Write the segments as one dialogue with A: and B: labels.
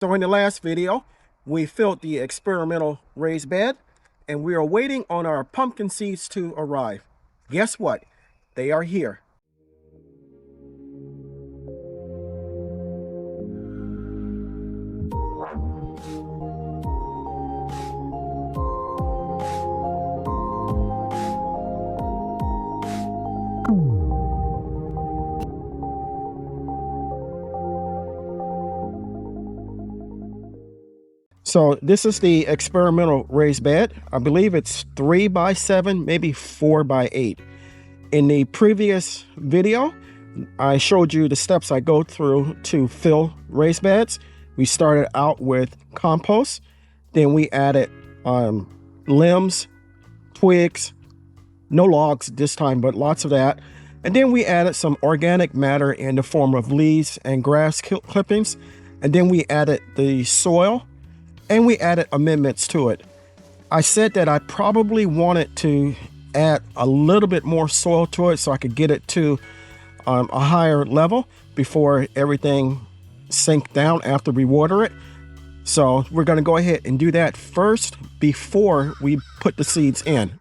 A: So in the last video, we filled the experimental raised bed and we are waiting on our pumpkin seeds to arrive. Guess what? They are here. So this is the experimental raised bed. I believe it's 3x7, maybe 4x8. In the previous video, I showed you the steps I go through to fill raised beds. We started out with compost, then we added limbs, twigs, no logs this time, but lots of that. And then we added some organic matter in the form of leaves and grass clippings. And then we added the soil and we added amendments to it. I said that I probably wanted to add a little bit more soil to it so I could get it to a higher level before everything sank down after we water it. So we're going to go ahead and do that first before we put the seeds in.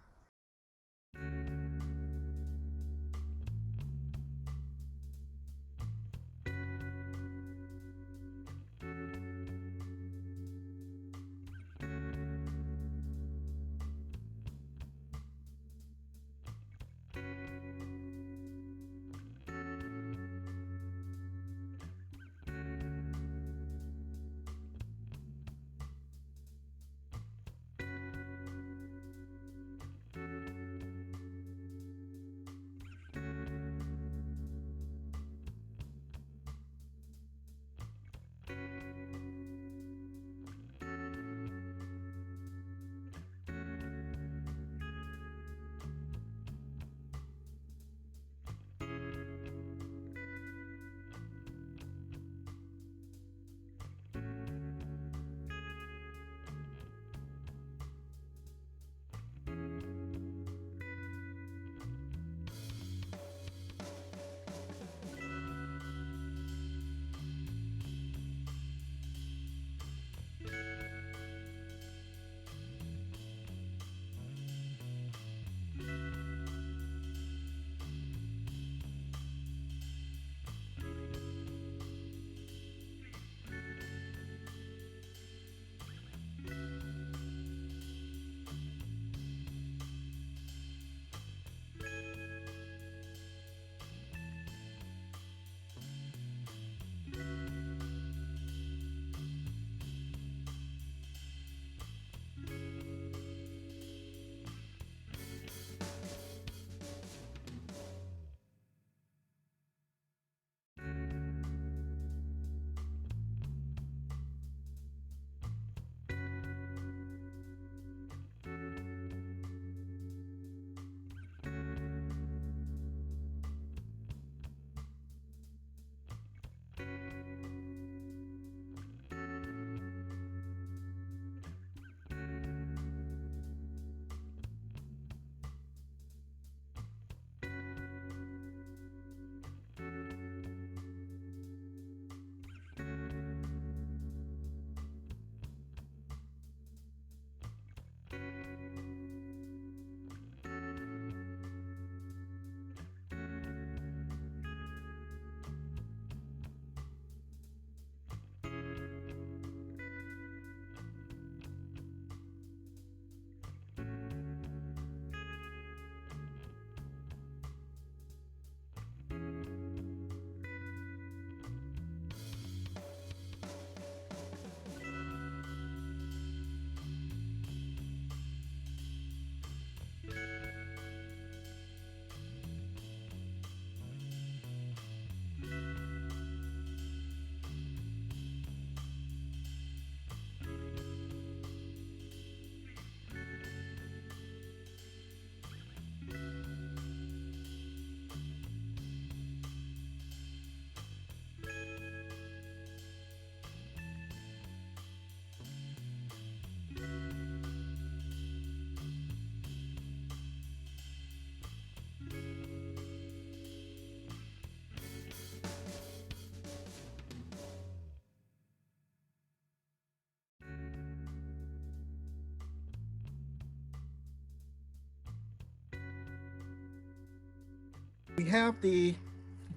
A: We have the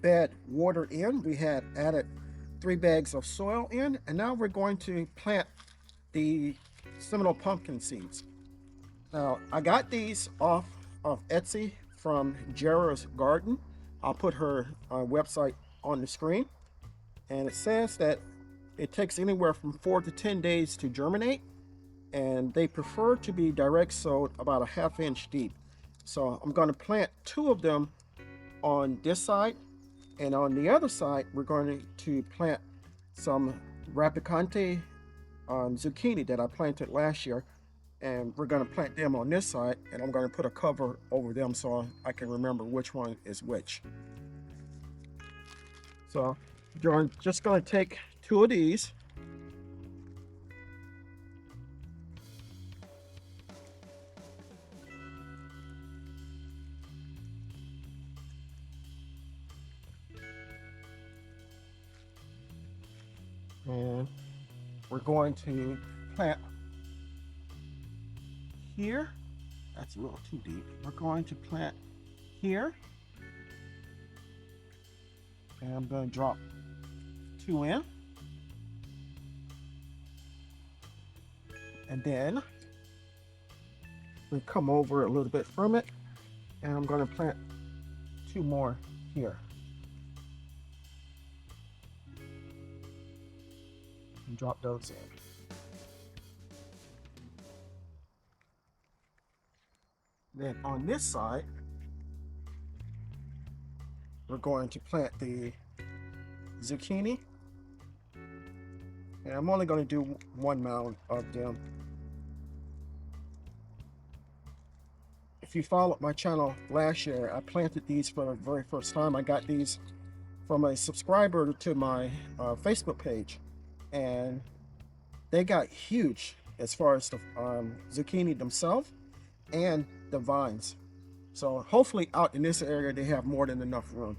A: bed watered in. We had added 3 bags of soil in, and now we're going to plant the Seminole pumpkin seeds. Now, I got these off of Etsy from Jera's Garden. I'll put her website on the screen. And it says that it takes anywhere from 4 to 10 days to germinate. And they prefer to be direct sowed about a 1/2 inch deep. So I'm going to plant 2 of them on this side. And on the other side, we're going to plant some Rapicante zucchini that I planted last year. And we're going to plant them on this side, and I'm going to put a cover over them so I can remember which one is which. So I'm just going to take 2 of these. And we're going to plant here. That's a little too deep. We're going to plant here. And I'm going to drop 2 in. And then we come over a little bit from it. And I'm going to plant 2 more here. And drop those in. Then on this side, we're going to plant the zucchini. And I'm only going to do 1 mound of them. If you followed my channel last year, I planted these for the very first time. I got these from a subscriber to my Facebook page. And they got huge as far as the zucchini themselves and the vines. So hopefully out in this area they have more than enough room.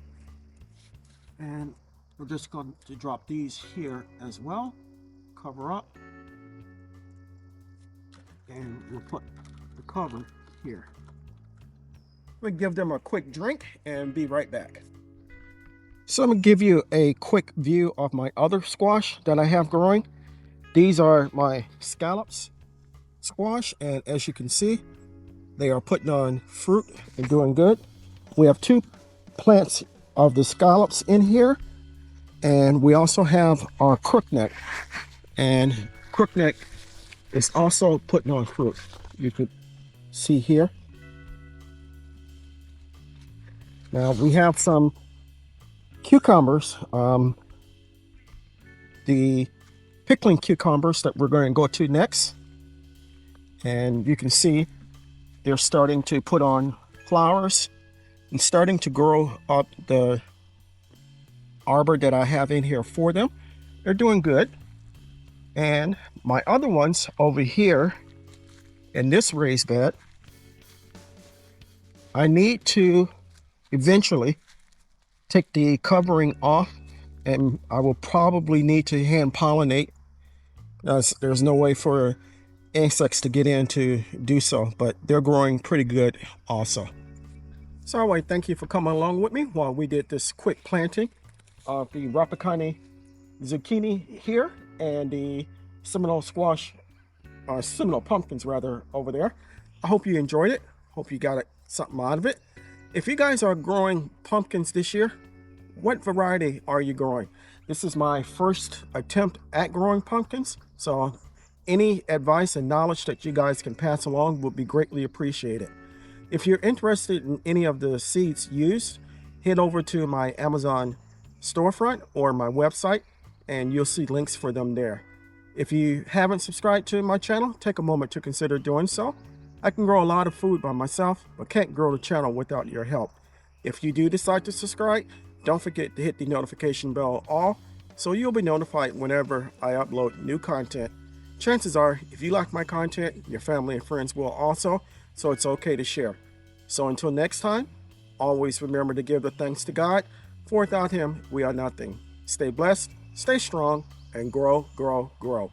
A: And we're just going to drop these here as well. Cover up. And we'll put the cover here. We'll give them a quick drink and be right back. So I'm going to give you a quick view of my other squash that I have growing. These are my scallops squash, and as you can see, they are putting on fruit and doing good. We have 2 plants of the scallops in here, and we also have our crookneck. And crookneck is also putting on fruit. You could see here. Now we have some cucumbers, the pickling cucumbers that we're going to go to next. And you can see they're starting to put on flowers and starting to grow up the arbor that I have in here for them. They're doing good. And my other ones over here in this raised bed, I need to eventually take the covering off, and I will probably need to hand pollinate. There's no way for insects to get in to do so, but they're growing pretty good also. So anyway, thank you for coming along with me while we did this quick planting of the Rapicante zucchini here and the Seminole squash, or Seminole pumpkins rather, over there. I hope you enjoyed it. Hope you got something out of it. If you guys are growing pumpkins this year, what variety are you growing? This is my first attempt at growing pumpkins, so any advice and knowledge that you guys can pass along would be greatly appreciated. If you're interested in any of the seeds used, head over to my Amazon storefront or my website, and you'll see links for them there. If you haven't subscribed to my channel, take a moment to consider doing so. I can grow a lot of food by myself, but can't grow the channel without your help. If you do decide to subscribe, don't forget to hit the notification bell all, so you'll be notified whenever I upload new content. Chances are, if you like my content, your family and friends will also, so it's okay to share. So until next time, always remember to give the thanks to God, for without Him, we are nothing. Stay blessed, stay strong, and grow, grow, grow.